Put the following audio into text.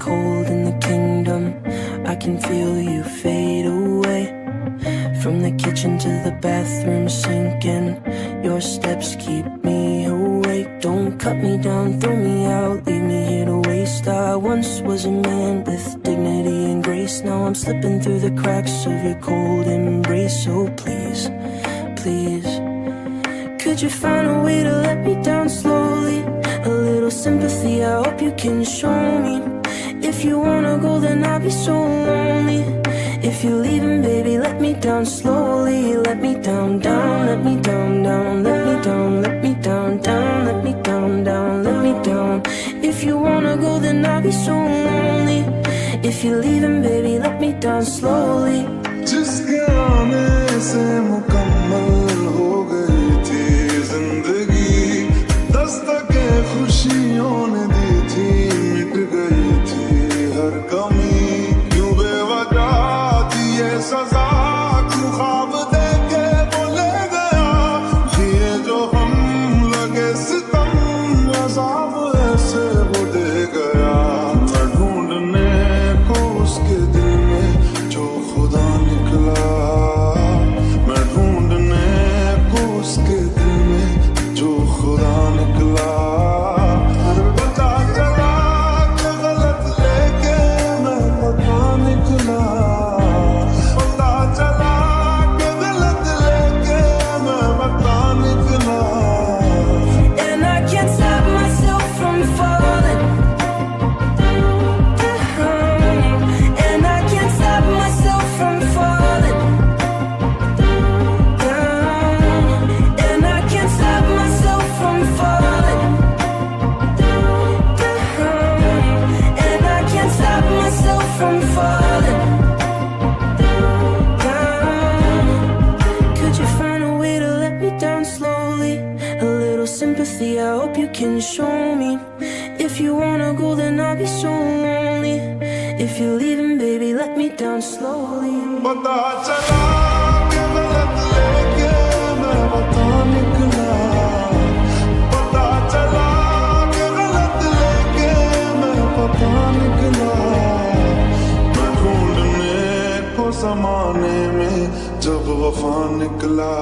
cold in the kingdom. I can feel you fade away. From the kitchen to the bathroom sinking, your steps keep me awake. Don't cut me down, throw me out, leave me here to waste. I once was a man with dignity and grace. Now I'm slipping through the cracks of your cold embrace. So please, please, could you find a way to let me down slowly? A little sympathy, I hope you can show me. If you wanna go, then I'll be so lonely. If you're leaving, baby, let me down slowly. Let me down, down, let me down, down, let me down, let me down, down, let me down, down, let me down. If you wanna go, then I'll be so lonely. If you're leaving, baby, let me down slowly. जिसके आने से मुकम्मल हो गई थी जिंदगी, दस्तके खुशियों ने दी थी, मिट गई थी हर कमी। क्यों बेवजह थी ये सजा, क्यों ख्वाब देके वो ले गया, जिए जो हम लगे सितम, अज़ाब ऐसे वो दे गया। मैं ढूंढने को उसके दिल में जो खुदा निकला, मैं ढूंढने को उसके दिल में जो खुदा निकला। पता चला कि गलत लेके मैं पता निकला, पता चला कि गलत लेके मैं पता निकला। And I can't stop myself from falling down. And I can't stop myself from falling down. And I can't stop myself from falling down. And I can't stop myself from falling down. Could you find a way to let me down slowly? A little sympathy, I hope you can show me. If you wanna go, then I'll be so lonely. If you're leaving, baby, let me down slowly. पता चला कि गलत लेके मैं पता निकला, पता चला कि गलत लेके मैं पता निकला। मैं ढूंढने को ज़माने में जब वफा निकला।